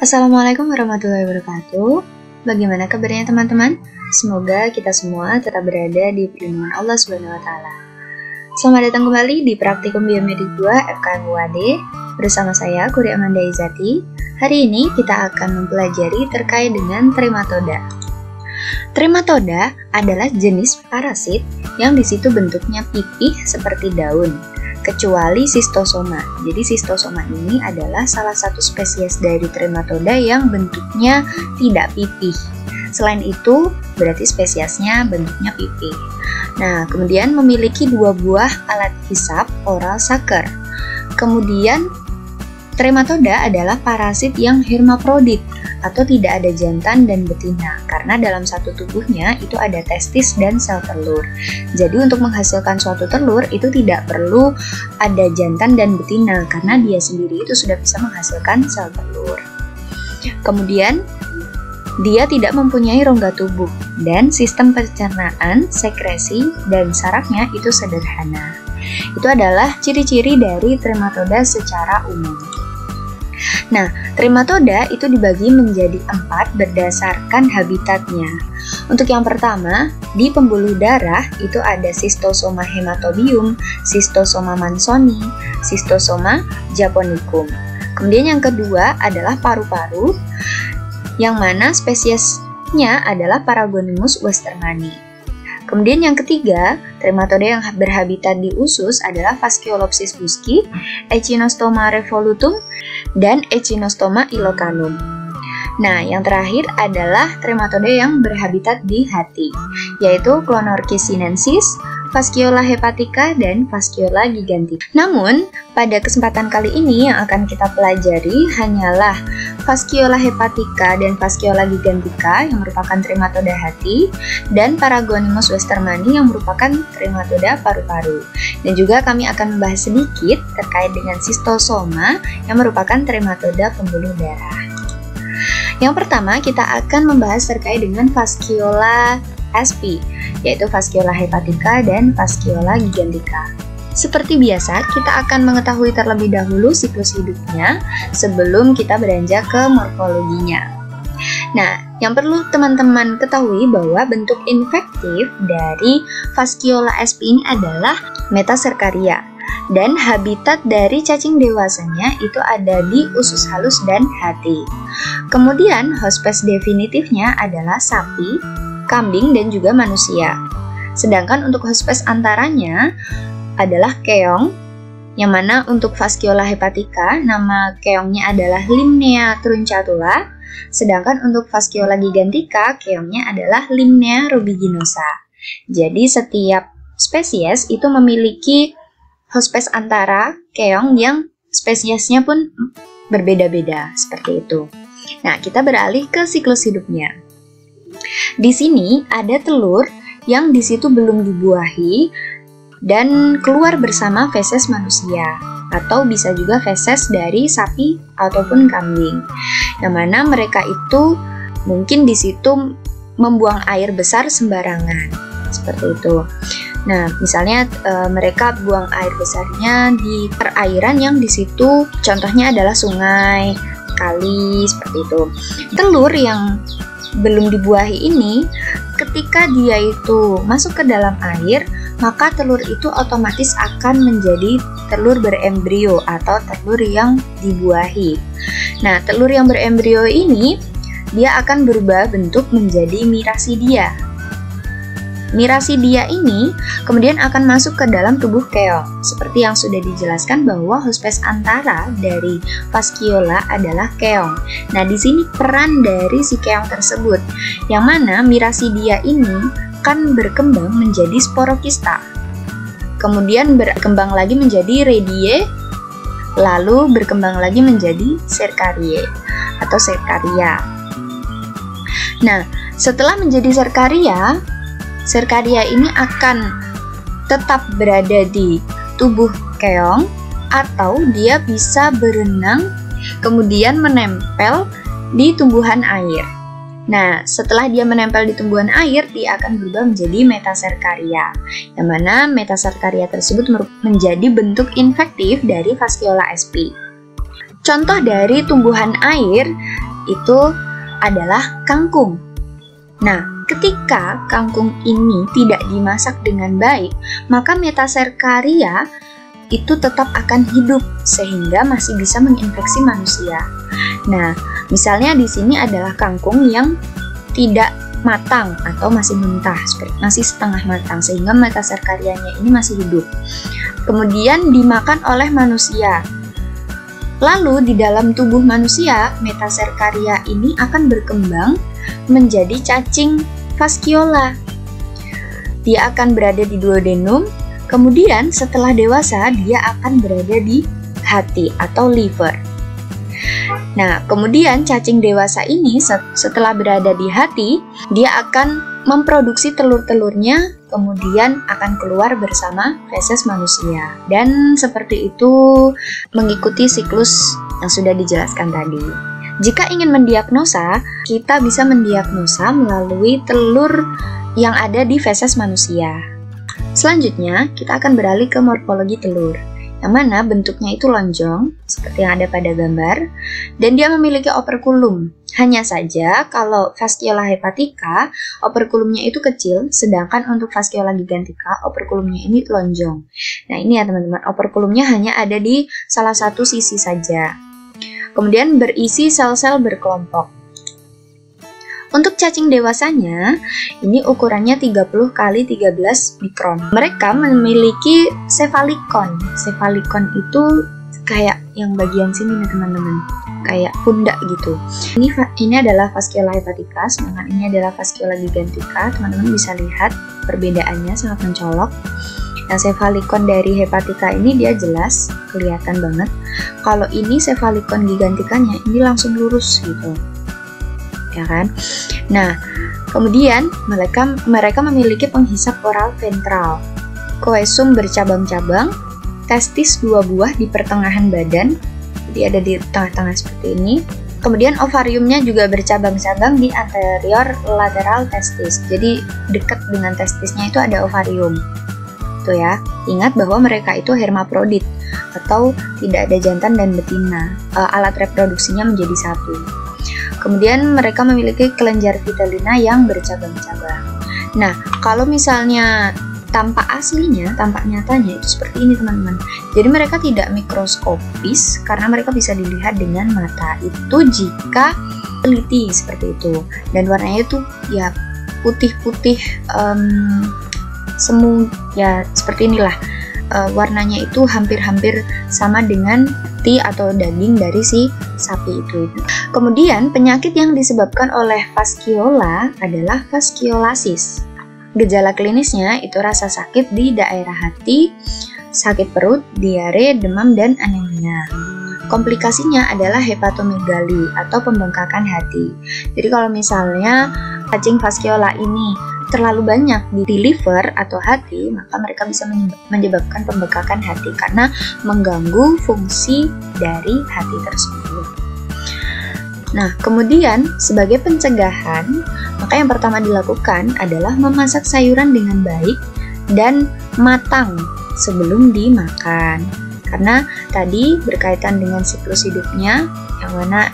Assalamualaikum warahmatullahi wabarakatuh. Bagaimana kabarnya teman-teman? Semoga kita semua tetap berada di perlindungan Allah Subhanahu wa taala. Selamat datang kembali di Praktikum Biomedik 2 FKM UAD bersama saya Kuri Amanda Izati. Hari ini kita akan mempelajari terkait dengan trematoda. Trematoda adalah jenis parasit yang di situ bentuknya pipih seperti daun, kecuali Schistosoma. Jadi Schistosoma ini adalah salah satu spesies dari trematoda yang bentuknya tidak pipih. Selain itu, berarti spesiesnya bentuknya pipih. Nah, kemudian memiliki 2 buah alat hisap oral sucker. Kemudian, trematoda adalah parasit yang hermaprodit atau tidak ada jantan dan betina, karena dalam satu tubuhnya itu ada testis dan sel telur. Jadi untuk menghasilkan suatu telur itu tidak perlu ada jantan dan betina, karena dia sendiri itu sudah bisa menghasilkan sel telur. Kemudian dia tidak mempunyai rongga tubuh dan sistem pencernaan, sekresi, dan sarafnya itu sederhana. Itu adalah ciri-ciri dari trematoda secara umum. Nah, trematoda itu dibagi menjadi 4 berdasarkan habitatnya. Untuk yang pertama, di pembuluh darah itu ada Schistosoma hematobium, Schistosoma mansoni, Schistosoma japonicum. Kemudian yang kedua adalah paru-paru, yang mana spesiesnya adalah Paragonimus westermani. Kemudian yang ketiga, trematoda yang berhabitat di usus adalah Fasciolopsis busci, Echinostoma revolutum, dan Echinostoma ilocanum. Nah, yang terakhir adalah trematoda yang berhabitat di hati, yaitu Clonorchis sinensis, Fasciola hepatica, dan Fasciola gigantica. Namun, pada kesempatan kali ini yang akan kita pelajari hanyalah Fasciola hepatica dan Fasciola gigantica yang merupakan trematoda hati, dan Paragonimus westermani yang merupakan trematoda paru-paru. Dan juga kami akan membahas sedikit terkait dengan Schistosoma yang merupakan trematoda pembuluh darah. Yang pertama, kita akan membahas terkait dengan Fasciola SP, yaitu Fasciola hepatica dan Fasciola gigantica. Seperti biasa, kita akan mengetahui terlebih dahulu siklus hidupnya sebelum kita beranjak ke morfologinya. Nah, yang perlu teman-teman ketahui bahwa bentuk infektif dari Fasciola SP ini adalah metaserkaria, dan habitat dari cacing dewasanya itu ada di usus halus dan hati. Kemudian, hospes definitifnya adalah sapi, kambing, dan juga manusia. Sedangkan untuk hospes antaranya adalah keong, yang mana untuk Fasciola hepatica nama keongnya adalah Limnea truncatula, sedangkan untuk Fasciola gigantica keongnya adalah Limnea rubiginosa. Jadi setiap spesies itu memiliki hospes antara keong yang spesiesnya pun berbeda-beda seperti itu. Nah, kita beralih ke siklus hidupnya. Di sini ada telur yang di situ belum dibuahi dan keluar bersama feses manusia, atau bisa juga feses dari sapi ataupun kambing. Yang mana mereka itu mungkin di situ membuang air besar sembarangan, seperti itu. Nah, misalnya mereka buang air besarnya di perairan yang di situ contohnya adalah sungai, kali, seperti itu. Telur yang belum dibuahi ini, ketika dia itu masuk ke dalam air, maka telur itu otomatis akan menjadi telur berembrio atau telur yang dibuahi. Nah, telur yang berembrio ini dia akan berubah bentuk menjadi mirasidia. Mirasidia ini kemudian akan masuk ke dalam tubuh keong. Seperti yang sudah dijelaskan bahwa hospes antara dari Fasciola adalah keong. Nah, di sini peran dari si keong tersebut, yang mana mirasidia ini akan berkembang menjadi sporokista. Kemudian berkembang lagi menjadi redie, lalu berkembang lagi menjadi serkarie atau serkaria. Nah, setelah menjadi serkaria ini akan tetap berada di tubuh keong atau dia bisa berenang kemudian menempel di tumbuhan air. Nah, setelah dia menempel di tumbuhan air, dia akan berubah menjadi metaserkaria, yang mana metaserkaria tersebut menjadi bentuk infektif dari Fasciola SP. Contoh dari tumbuhan air itu adalah kangkung. Nah, ketika kangkung ini tidak dimasak dengan baik, maka Metacercaria itu tetap akan hidup sehingga masih bisa menginfeksi manusia. Nah, misalnya di sini adalah kangkung yang tidak matang atau masih mentah, masih setengah matang, sehingga Metacercarianya ini masih hidup. Kemudian dimakan oleh manusia. Lalu di dalam tubuh manusia, Metacercaria ini akan berkembang menjadi cacing fasciola. Dia akan berada di duodenum. Kemudian setelah dewasa dia akan berada di hati atau liver. Nah, kemudian cacing dewasa ini setelah berada di hati, dia akan memproduksi telur-telurnya, kemudian akan keluar bersama feses manusia. Dan seperti itu mengikuti siklus yang sudah dijelaskan tadi. Jika ingin mendiagnosa, kita bisa mendiagnosa melalui telur yang ada di feses manusia. Selanjutnya, kita akan beralih ke morfologi telur, yang mana bentuknya itu lonjong, seperti yang ada pada gambar, dan dia memiliki operkulum. Hanya saja, kalau Fasciola hepatica, operkulumnya itu kecil, sedangkan untuk Fasciola gigantica, operkulumnya ini lonjong. Nah, ini ya teman-teman, operkulumnya hanya ada di salah satu sisi saja. Kemudian berisi sel-sel berkelompok. Untuk cacing dewasanya, ini ukurannya 30 x 13 mikron. Mereka memiliki cefalikon. Cefalikon itu kayak yang bagian sini nih teman-teman, kayak pundak gitu. Ini adalah Fasciola hepatica, sedangkan ini adalah Fasciola gigantica. Teman-teman bisa lihat perbedaannya sangat mencolok. Nah, cefalikon dari hepatica ini dia jelas, kelihatan banget. Kalau ini cefalikon gigantikanya, ini langsung lurus gitu. Ya kan? Nah, kemudian mereka memiliki penghisap oral ventral, koesum bercabang-cabang, testis 2 buah di pertengahan badan, jadi ada di tengah-tengah seperti ini. Kemudian ovariumnya juga bercabang-cabang di anterior lateral testis, jadi dekat dengan testisnya itu ada ovarium. Tuh ya, ingat bahwa mereka itu hermaprodit atau tidak ada jantan dan betina, alat reproduksinya menjadi satu. Kemudian mereka memiliki kelenjar vitellina yang bercabang-cabang. Nah, kalau misalnya tampak aslinya, tampak nyatanya itu seperti ini teman-teman. Jadi mereka tidak mikroskopis karena mereka bisa dilihat dengan mata. Itu jika teliti seperti itu. Dan warnanya itu ya putih-putih semu, ya seperti inilah. Warnanya itu hampir-hampir sama dengan atau daging dari si sapi itu. Kemudian penyakit yang disebabkan oleh fasciola adalah fasciolasis. Gejala klinisnya itu rasa sakit di daerah hati, sakit perut, diare, demam, dan anemia. Komplikasinya adalah hepatomegali atau pembengkakan hati. Jadi kalau misalnya cacing fasciola ini terlalu banyak di liver atau hati, maka mereka bisa menyebabkan pembengkakan hati karena mengganggu fungsi dari hati tersebut. Nah, kemudian sebagai pencegahan, maka yang pertama dilakukan adalah memasak sayuran dengan baik dan matang sebelum dimakan. Karena tadi berkaitan dengan siklus hidupnya, yang mana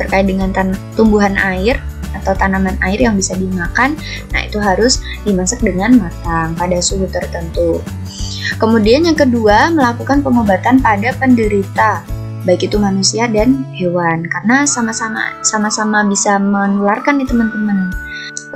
terkait dengan tumbuhan air atau tanaman air yang bisa dimakan, nah itu harus dimasak dengan matang pada suhu tertentu. Kemudian yang kedua, melakukan pengobatan pada penderita, baik itu manusia dan hewan, karena sama-sama bisa menularkan nih teman-teman.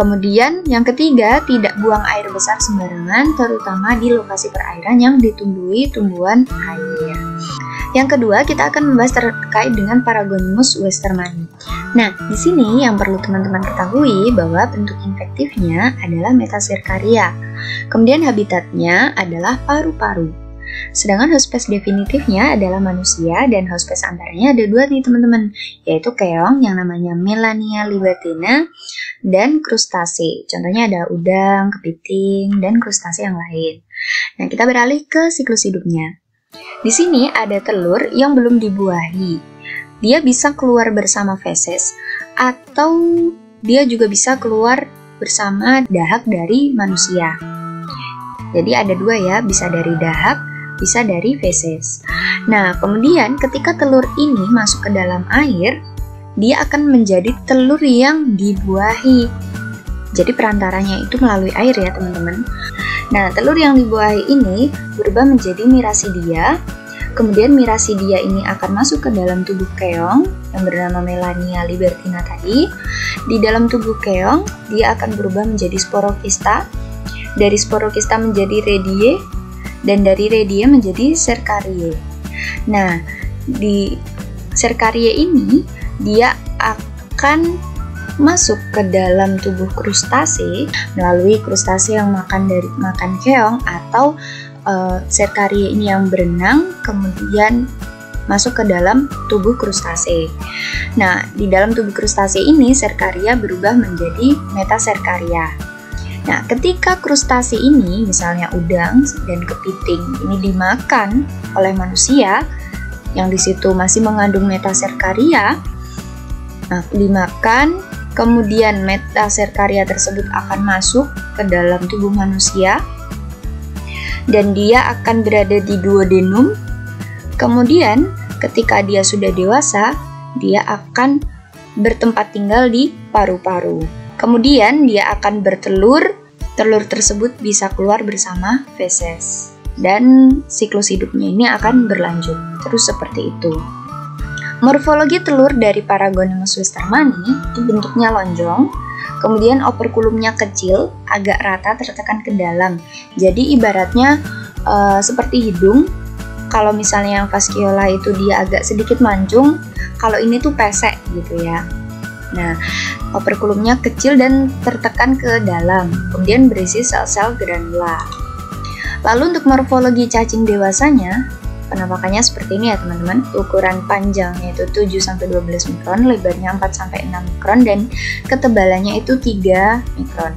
Kemudian yang ketiga, tidak buang air besar sembarangan, terutama di lokasi perairan yang ditumbuhi tumbuhan air. Yang kedua, kita akan membahas terkait dengan Paragonimus westermani. Nah, di sini yang perlu teman-teman ketahui bahwa bentuk infektifnya adalah Metacercaria. Kemudian habitatnya adalah paru-paru. Sedangkan hospes definitifnya adalah manusia, dan hospes antaranya ada 2 nih teman-teman, yaitu keong yang namanya Melania libatina dan krustase. Contohnya ada udang, kepiting, dan krustase yang lain. Nah, kita beralih ke siklus hidupnya. Di sini ada telur yang belum dibuahi. Dia bisa keluar bersama feses, atau dia juga bisa keluar bersama dahak dari manusia. Jadi ada 2 ya, bisa dari dahak, bisa dari feses. Nah, kemudian ketika telur ini masuk ke dalam air, dia akan menjadi telur yang dibuahi. Jadi perantaranya itu melalui air ya teman-teman. Nah, telur yang dibuahi ini berubah menjadi mirasidia. Kemudian mirasidia ini akan masuk ke dalam tubuh keong yang bernama Melania libertina tadi. Di dalam tubuh keong, dia akan berubah menjadi sporokista. Dari sporokista menjadi redie, dan dari redie menjadi serkarie. Nah, di serkarie ini dia akan masuk ke dalam tubuh krustase melalui krustase yang makan keong, atau serkarie ini yang berenang kemudian masuk ke dalam tubuh krustase. Nah, di dalam tubuh krustase ini serkaria berubah menjadi metaserkaria. Nah, ketika krustase ini, misalnya udang dan kepiting, ini dimakan oleh manusia yang di situ masih mengandung metaserkaria, nah, dimakan, kemudian metaserkaria tersebut akan masuk ke dalam tubuh manusia dan dia akan berada di duodenum. Kemudian ketika dia sudah dewasa, dia akan bertempat tinggal di paru-paru. Kemudian dia akan bertelur, telur tersebut bisa keluar bersama feses. Dan siklus hidupnya ini akan berlanjut terus seperti itu. Morfologi telur dari Paragonimus westermani itu bentuknya lonjong, kemudian operkulumnya kecil, agak rata tertekan ke dalam. Jadi ibaratnya seperti hidung. Kalau misalnya yang fasciola itu dia agak sedikit mancung, kalau ini tuh pesek gitu ya. Nah, operkulumnya kecil dan tertekan ke dalam, kemudian berisi sel-sel granula. Lalu untuk morfologi cacing dewasanya, penampakannya seperti ini ya teman-teman. Ukuran panjangnya itu 7-12 mikron, lebarnya 4-6 mikron, dan ketebalannya itu 3 mikron.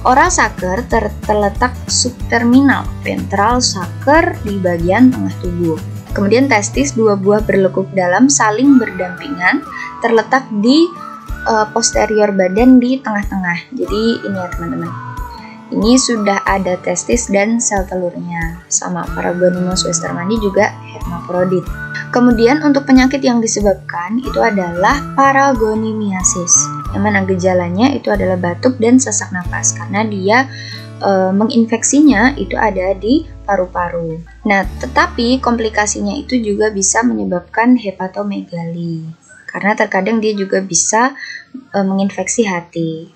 Oral sucker terletak subterminal ventral sucker di bagian tengah tubuh. Kemudian testis 2 buah berlekuk dalam saling berdampingan terletak di posterior badan di tengah-tengah. Jadi ini ya teman-teman. Ini sudah ada testis dan sel telurnya. Sama Paragonimus westermani juga hermafrodit. Kemudian untuk penyakit yang disebabkan itu adalah paragonimiasis. Yang mana gejalanya itu adalah batuk dan sesak napas karena dia menginfeksinya itu ada di paru-paru. Nah, tetapi komplikasinya itu juga bisa menyebabkan hepatomegali. Karena terkadang dia juga bisa menginfeksi hati.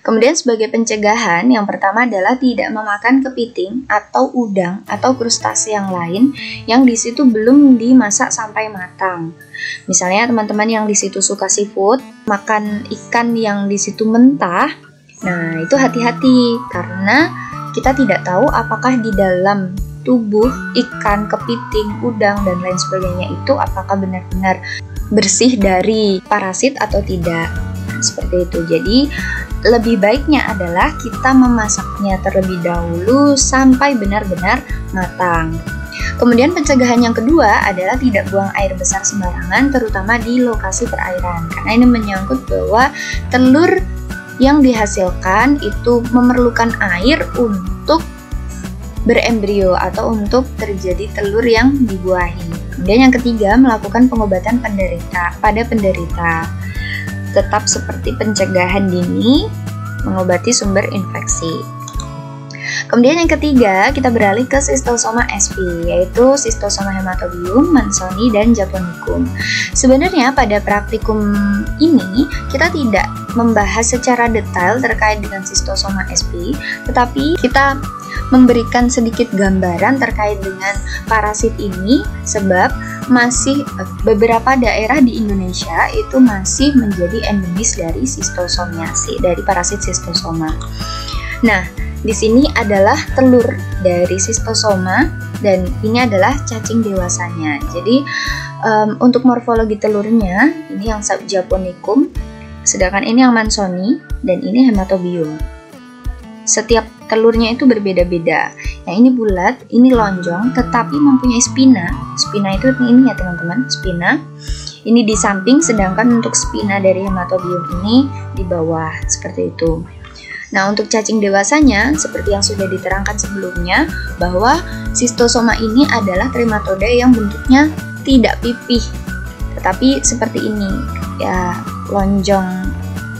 Kemudian sebagai pencegahan, yang pertama adalah tidak memakan kepiting atau udang atau krustase yang lain yang di situ belum dimasak sampai matang. Misalnya teman-teman yang di situ suka seafood, makan ikan yang di situ mentah, nah itu hati-hati karena kita tidak tahu apakah di dalam tubuh ikan, kepiting, udang, dan lain sebagainya itu apakah benar-benar bersih dari parasit atau tidak. Seperti itu. Jadi lebih baiknya adalah kita memasaknya terlebih dahulu sampai benar-benar matang. Kemudian pencegahan yang kedua adalah tidak buang air besar sembarangan, terutama di lokasi perairan. Karena ini menyangkut bahwa telur yang dihasilkan itu memerlukan air untuk berembrio atau untuk terjadi telur yang dibuahi. Kemudian yang ketiga, melakukan pengobatan pada penderita. Tetap seperti pencegahan dini, mengobati sumber infeksi. Kemudian yang ketiga, kita beralih ke Schistosoma sp, yaitu Schistosoma hematobium, Mansoni, dan Japonicum. Sebenarnya pada praktikum ini kita tidak membahas secara detail terkait dengan Schistosoma sp, tetapi kita memberikan sedikit gambaran terkait dengan parasit ini sebab masih beberapa daerah di Indonesia itu masih menjadi endemis dari Schistosomiasis, dari parasit Schistosoma. Nah, di sini adalah telur dari Schistosoma dan ini adalah cacing dewasanya. Jadi untuk morfologi telurnya ini yang Japonicum, sedangkan ini yang Mansoni dan ini hematobium. Setiap telurnya itu berbeda-beda. Yang ini bulat, ini lonjong, tetapi mempunyai spina. Spina itu ini ya teman-teman, spina. Ini di samping, sedangkan untuk spina dari hematobium ini di bawah, seperti itu. Nah, untuk cacing dewasanya, seperti yang sudah diterangkan sebelumnya, bahwa Schistosoma ini adalah trematoda yang bentuknya tidak pipih, tetapi seperti ini. ya lonjong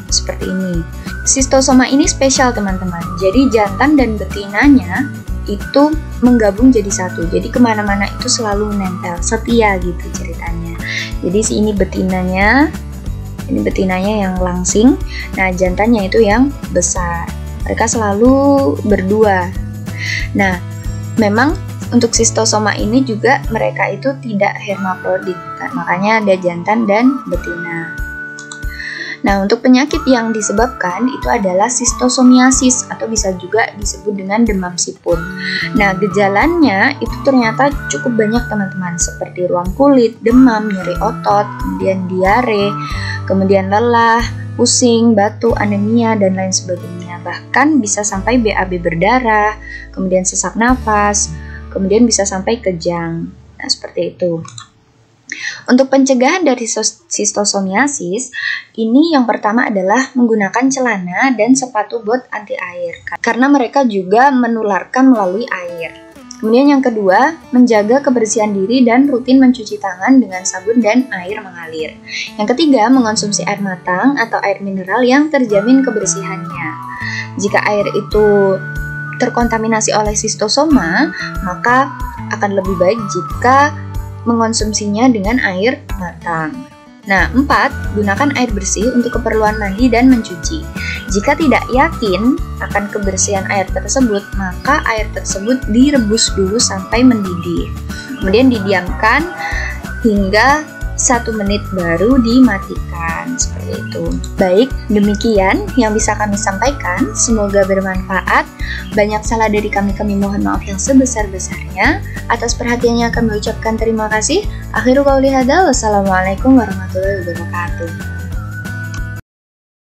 seperti ini. Sistosoma ini spesial teman-teman. Jadi jantan dan betinanya itu menggabung jadi satu. Jadi kemana-mana itu selalu nempel, setia gitu ceritanya. Jadi ini betinanya yang langsing. Nah jantannya itu yang besar. Mereka selalu berdua. Nah memang untuk sistosoma ini juga mereka itu tidak hermafrodit. Makanya ada jantan dan betina. Nah, untuk penyakit yang disebabkan itu adalah sistosomiasis atau bisa juga disebut dengan demam siput. Nah, gejalanya itu ternyata cukup banyak teman-teman, seperti ruam kulit, demam, nyeri otot, kemudian diare, kemudian lelah, pusing, batu, anemia, dan lain sebagainya. Bahkan bisa sampai BAB berdarah, kemudian sesak nafas, kemudian bisa sampai kejang. Nah, seperti itu. Untuk pencegahan dari sistosomiasis, ini yang pertama adalah menggunakan celana dan sepatu bot anti air, karena mereka juga menularkan melalui air. Kemudian yang kedua, menjaga kebersihan diri dan rutin mencuci tangan dengan sabun dan air mengalir. Yang ketiga, mengonsumsi air matang atau air mineral yang terjamin kebersihannya. Jika air itu terkontaminasi oleh sistosoma, maka akan lebih baik jika mengonsumsinya dengan air matang. Nah, 4. Gunakan air bersih untuk keperluan mandi dan mencuci. Jika tidak yakin akan kebersihan air tersebut, maka air tersebut direbus dulu sampai mendidih. Kemudian didiamkan hingga 1 menit baru dimatikan, seperti itu. Baik, demikian yang bisa kami sampaikan. Semoga bermanfaat. Banyak salah dari kami mohon maaf yang sebesar-besarnya. Atas perhatiannya kami ucapkan terima kasih. Akhiru qauli hadza, wassalamualaikum warahmatullahi wabarakatuh.